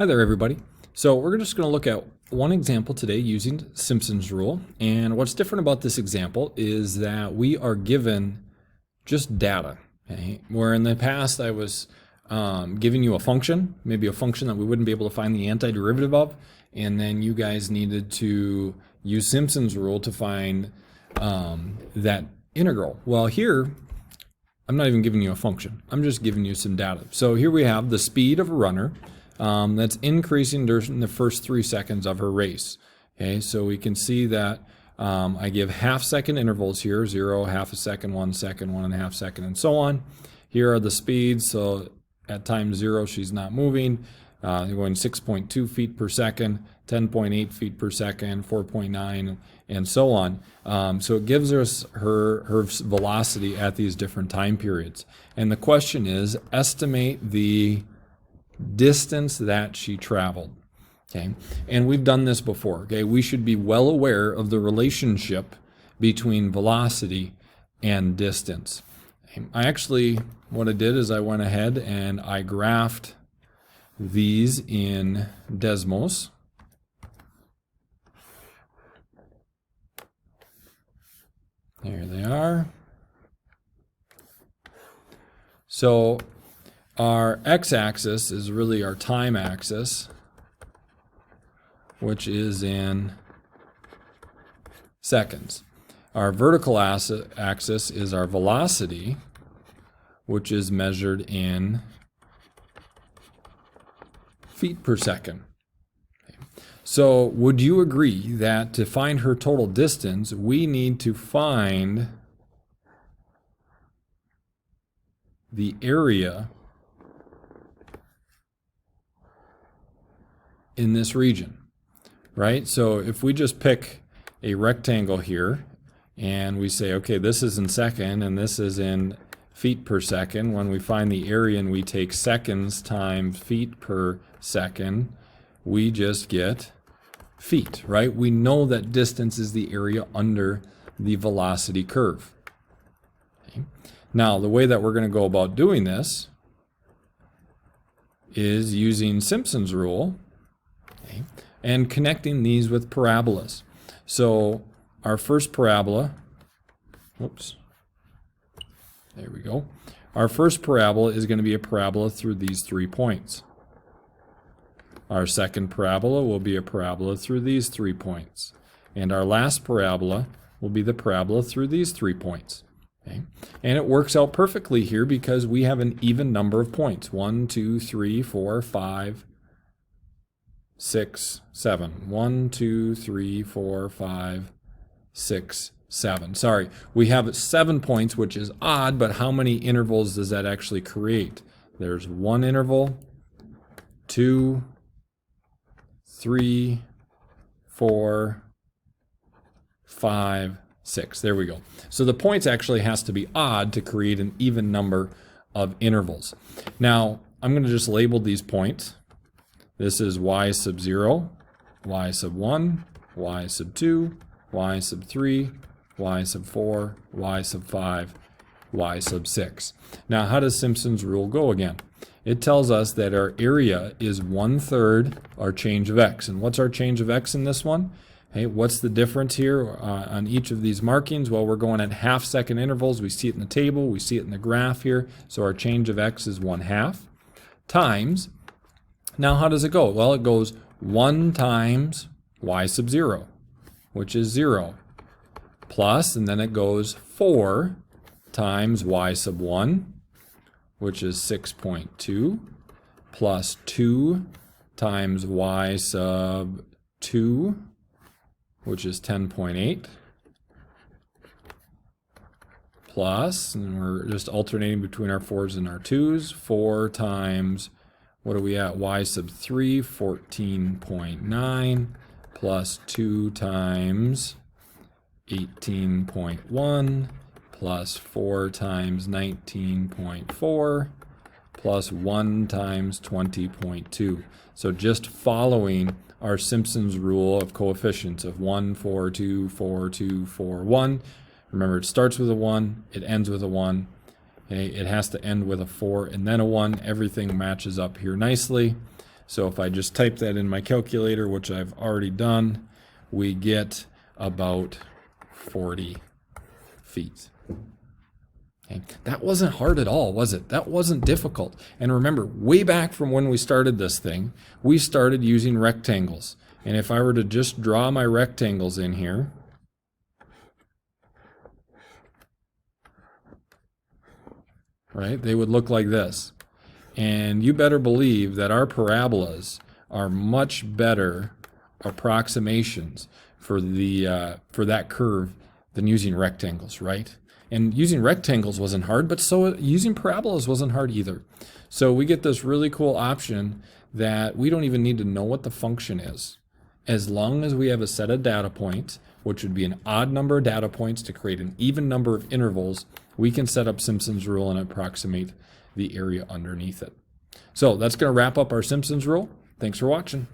Hi there, everybody. So we're just going to look at one example today using Simpson's rule. And what's different about this example is that we are given just data. Okay? Where in the past I was giving you a function, maybe a function that we wouldn't be able to find the antiderivative of, and then you guys needed to use Simpson's rule to find that integral. Well, here I'm not even giving you a function. I'm just giving you some data. So here we have the speed of a runner. That's increasing during the first 3 seconds of her race. Okay, so we can see that I give half-second intervals here, 0, half a second, 1 second, 1.5 second, and so on. Here are the speeds, so at time 0 she's not moving. They're going 6.2 feet per second, 10.8 feet per second, 4.9, and so on. So it gives us her velocity at these different time periods. And the question is, estimate the distance that she traveled. Okay, and we've done this before. Okay, we should be well aware of the relationship between velocity and distance. What I did is I went ahead and I graphed these in Desmos. There they are. So our x-axis is really our time axis, which is in seconds. Our vertical axis is our velocity, which is measured in feet per second. Okay. So would you agree that to find her total distance, we need to find the area in this region, right? So if we just pick a rectangle here and we say, okay, this is in second and this is in feet per second, when we find the area and we take seconds times feet per second, we just get feet, right? We know that distance is the area under the velocity curve. Okay. Now, the way that we're going to go about doing this is using Simpson's rule, okay, and connecting these with parabolas. So our first parabola, there we go. Our first parabola is going to be a parabola through these 3 points. Our second parabola will be a parabola through these 3 points. And our last parabola will be the parabola through these 3 points. Okay? And it works out perfectly here because we have an even number of points. 1, 2, 3, 4, 5, 6, 7. 1, 2, 3, 4, 5, 6, 7. Sorry, we have 7 points, which is odd, but how many intervals does that actually create? There's 1 interval, 2, 3, 4, 5, 6. There we go. So the points actually has to be odd to create an even number of intervals. Now, I'm going to just label these points. This is y sub 0, y sub 1, y sub 2, y sub 3, y sub 4, y sub 5, y sub 6. Now, how does Simpson's rule go again? It tells us that our area is 1/3 our change of x. And what's our change of x in this one? Hey, what's the difference here on each of these markings? Well, we're going at half-second intervals. We see it in the table. We see it in the graph here. So our change of x is 1/2 times. Now, how does it go? Well, it goes 1 times y sub 0, which is 0, plus, and then it goes 4 times y sub 1, which is 6.2, plus 2 times y sub 2, which is 10.8, plus, and we're just alternating between our 4s and our 2s, 4 times, what are we at? Y sub 3, 14.9, plus 2 times 18.1, plus 4 times 19.4, plus 1 times 20.2. So just following our Simpson's rule of coefficients of 1, 4, 2, 4, 2, 4, 1. Remember, it starts with a 1, it ends with a 1. Okay, it has to end with a 4 and then a 1. Everything matches up here nicely. So if I just type that in my calculator, which I've already done, we get about 40 feet. Okay. That wasn't hard at all, was it? That wasn't difficult. And remember, way back from when we started this thing, we started using rectangles. And if I were to just draw my rectangles in here, right, they would look like this. And you better believe that our parabolas are much better approximations for that curve than using rectangles, right? And using rectangles wasn't hard, but so using parabolas wasn't hard either. So we get this really cool option that we don't even need to know what the function is. As long as we have a set of data points, which would be an odd number of data points to create an even number of intervals, we can set up Simpson's rule and approximate the area underneath it. So that's going to wrap up our Simpson's rule. Thanks for watching.